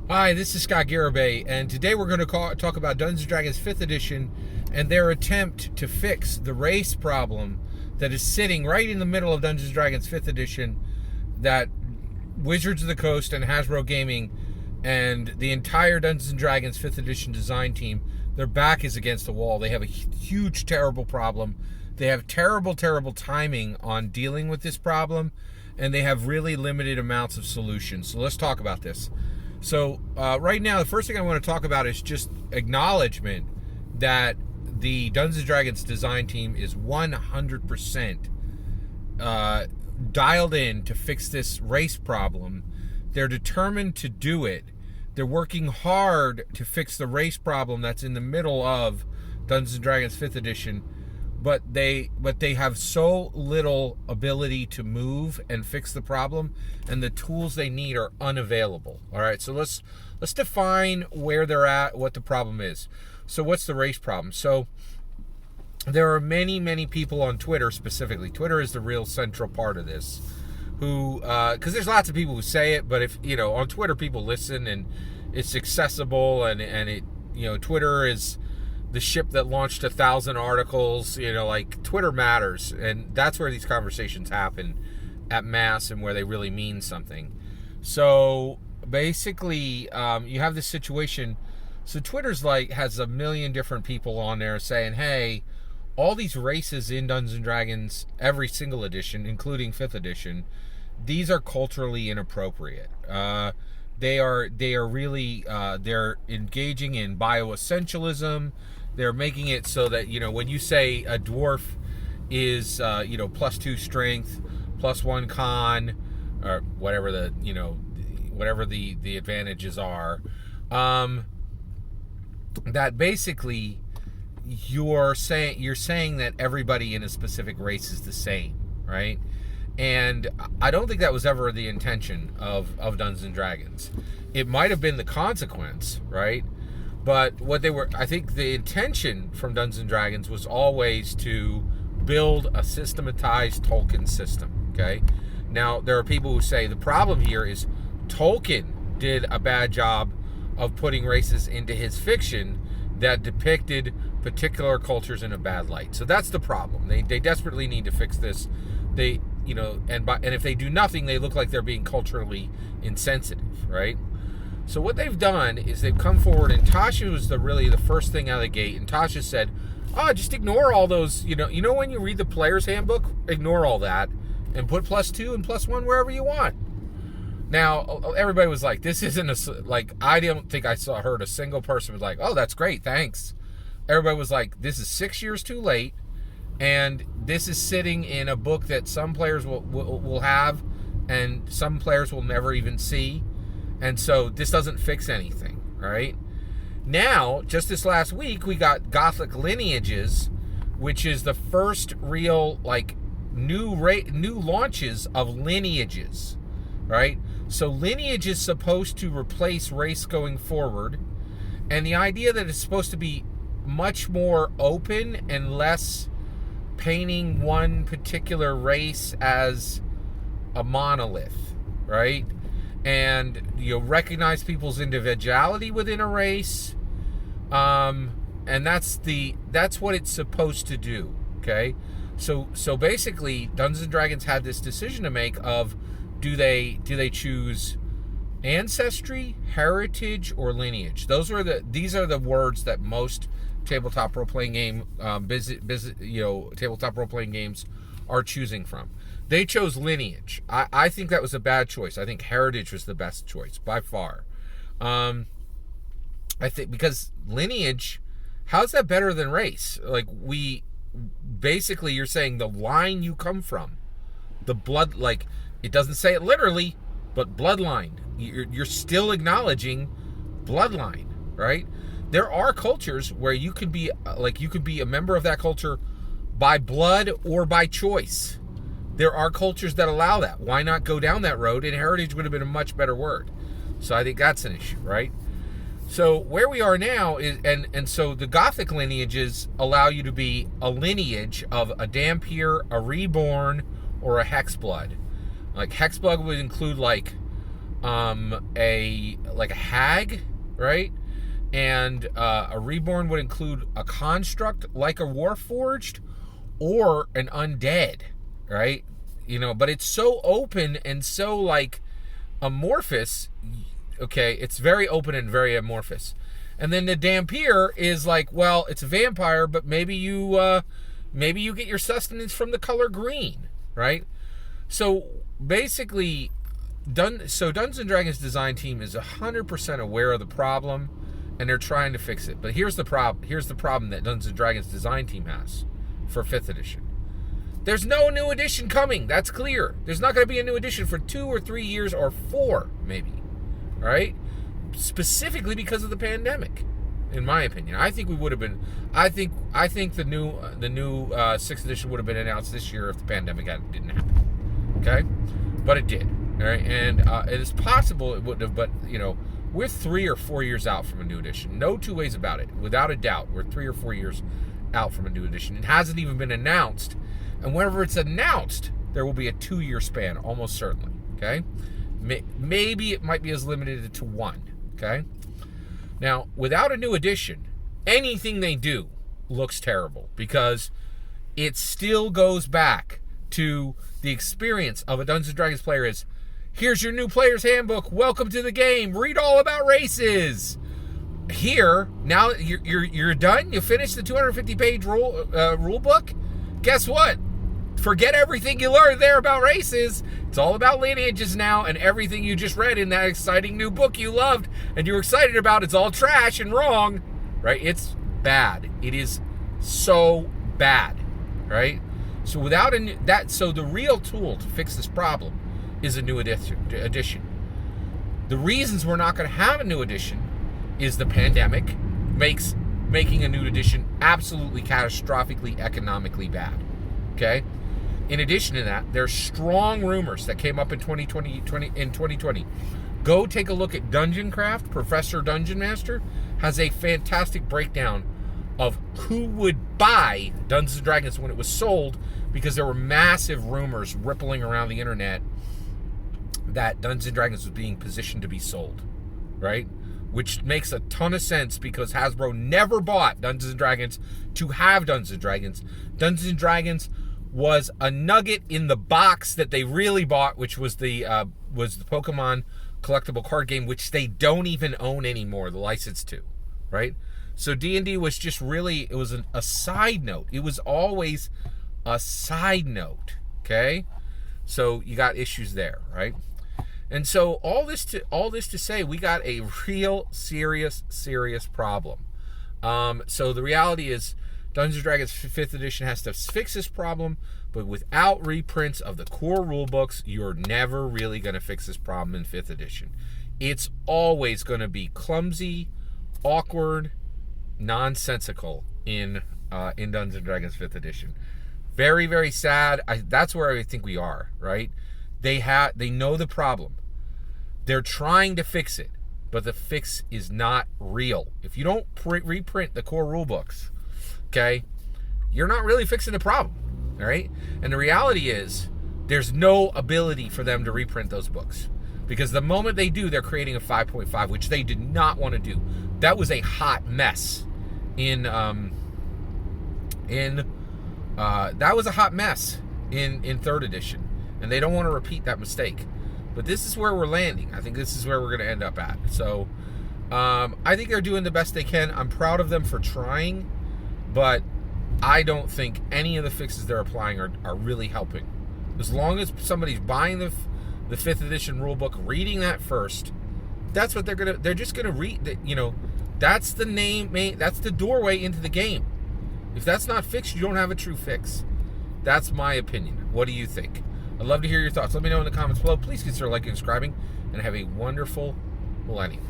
Hi, this is Scott Garibay, and today we're going to talk about Dungeons & Dragons 5th Edition and their attempt to fix the race problem that is sitting right in the middle of Dungeons & Dragons 5th Edition that Wizards of the Coast and Hasbro Gaming and the entire Dungeons & Dragons 5th Edition design team, their back is against the wall. They have a huge, terrible problem. They have terrible timing on dealing with this problem, and they have really limited amounts of solutions. So let's talk about this. So right now, the first thing I want to talk about is just acknowledgement that the Dungeons & Dragons design team is 100% dialed in to fix this race problem. They're determined to do it. They're working hard to fix the race problem that's in the middle of Dungeons & Dragons 5th Edition, but they have so little ability to move and fix the problem, and the tools they need are unavailable. All right, so let's define where they're at, what the problem is. So what's the race problem? So there are many people on Twitter specifically. Twitter is the real central part of this, who because there's lots of people who say it, but if on Twitter people listen and it's accessible, and it Twitter is the ship that launched 1,000 articles. Like, Twitter matters, and that's where these conversations happen at mass and where they really mean something. So basically, you have this situation. So Twitter's has a million different people on there saying, hey, all these races in Dungeons & Dragons, every single edition, including 5th edition, these are culturally inappropriate. They are really, they're engaging in bioessentialism. They're making it so that, when you say a dwarf is, +2 strength, +1 con, or whatever the advantages are, that basically you're saying that everybody in a specific race is the same, right? And I don't think that was ever the intention of Dungeons & Dragons. It might have been the consequence, right? But I think the intention from Dungeons & Dragons was always to build a systematized Tolkien system, okay? Now, there are people who say the problem here is Tolkien did a bad job of putting races into his fiction that depicted particular cultures in a bad light. So that's the problem. They desperately need to fix this. And if they do nothing, they look like they're being culturally insensitive, right? So what they've done is they've come forward, and Tasha was really the first thing out of the gate, and Tasha said, just ignore all those, when you read the player's handbook, ignore all that, and put +2 and +1 wherever you want. Now, everybody was like, this isn't I don't think I heard a single person was like, oh, that's great, thanks. Everybody was like, this is 6 years too late, and this is sitting in a book that some players will have, and some players will never even see. And so this doesn't fix anything, right? Now, just this last week, we got Gothic Lineages, which is the first real, new launches of Lineages, right? So Lineage is supposed to replace race going forward, and the idea that it's supposed to be much more open and less painting one particular race as a monolith, right? And recognize people's individuality within a race, and that's what it's supposed to do. Okay, so basically, Dungeons & Dragons had this decision to make of do they choose ancestry, heritage, or lineage? These are the words that most tabletop role-playing game tabletop role-playing games are choosing from. They chose lineage. I think that was a bad choice. I think heritage was the best choice by far. I think because lineage, how's that better than race? Basically you're saying the line you come from, the blood, it doesn't say it literally, but bloodline. You're still acknowledging bloodline, right? There are cultures where you could be a member of that culture by blood or by choice. There are cultures that allow that. Why not go down that road? And heritage would have been a much better word. So I think that's an issue, right? So where we are now is, and so the Gothic lineages allow you to be a lineage of a Dhampir, a Reborn, or a Hexblood. Hexblood would include a hag, right? And a reborn would include a construct like a Warforged or an undead, right? But it's so open and so like amorphous. Okay, it's very open and very amorphous. And then the Dampier is like, well, it's a vampire, but maybe you get your sustenance from the color green, right? So basically, Dungeons & Dragons design team is 100% aware of the problem, and they're trying to fix it. But here's the problem. Here's the problem that Dungeons & Dragons design team has for 5th edition. There's no new edition coming. That's clear. There's not going to be a new edition for 2 or 3 years or 4, maybe. Right? Specifically because of the pandemic, in my opinion. I think we would have been. I think the new 6th edition would have been announced this year if the pandemic didn't happen. Okay, but it did. All right, and it is possible it wouldn't have. But we're 3 or 4 years out from a new edition. No two ways about it. Without a doubt, we're 3 or 4 years out from a new edition. It hasn't even been announced, and whenever it's announced, there will be a 2-year span, almost certainly. Okay, maybe it might be as limited to 1. Okay. Now, without a new edition, anything they do looks terrible because it still goes back to the experience of a Dungeons & Dragons player is, here's your new player's handbook. Welcome to the game. Read all about races. Here, now you're done. You finished the 250-page rule book. Guess what? Forget everything you learned there about races. It's all about lineages now, and everything you just read in that exciting new book you loved and you were excited about, it's all trash and wrong, right? It's bad. It is so bad, right? So so the real tool to fix this problem is a new edition. The reasons we're not going to have a new edition is the pandemic making a new edition absolutely catastrophically economically bad. Okay? In addition to that, there's strong rumors that came up in 2020. Go take a look at Dungeon Craft. Professor Dungeon Master has a fantastic breakdown of who would buy Dungeons & Dragons when it was sold, because there were massive rumors rippling around the internet that Dungeons & Dragons was being positioned to be sold, right? Which makes a ton of sense because Hasbro never bought Dungeons & Dragons to have Dungeons & Dragons. Dungeons & Dragons was a nugget in the box that they really bought, which was the Pokemon collectible card game, which they don't even own anymore, the license to, right? So D&D was just really, it was a side note. It was always a side note, okay? So you got issues there, right? And so all this to say, we got a real serious problem. So the reality is, Dungeons & Dragons 5th edition has to fix this problem, but without reprints of the core rulebooks, you're never really going to fix this problem in 5th edition. It's always going to be clumsy, awkward, nonsensical in Dungeons & Dragons 5th edition. Very, very sad. That's where I think we are, right? They know the problem. They're trying to fix it, but the fix is not real. If you don't reprint the core rulebooks, okay, you're not really fixing the problem, all right? And the reality is, there's no ability for them to reprint those books, because the moment they do, they're creating a 5.5, which they did not want to do. That was a hot mess in 3rd edition, and they don't want to repeat that mistake. But this is where we're landing. I think this is where we're going to end up at. So I think they're doing the best they can. I'm proud of them for trying, but I don't think any of the fixes they're applying are really helping. As long as somebody's buying the 5th edition rulebook, reading that first, that's what they're just gonna read. That's the that's the doorway into the game. If that's not fixed, you don't have a true fix. That's my opinion. What do you think? I'd love to hear your thoughts. Let me know in the comments below. Please consider liking and subscribing, and have a wonderful millennium.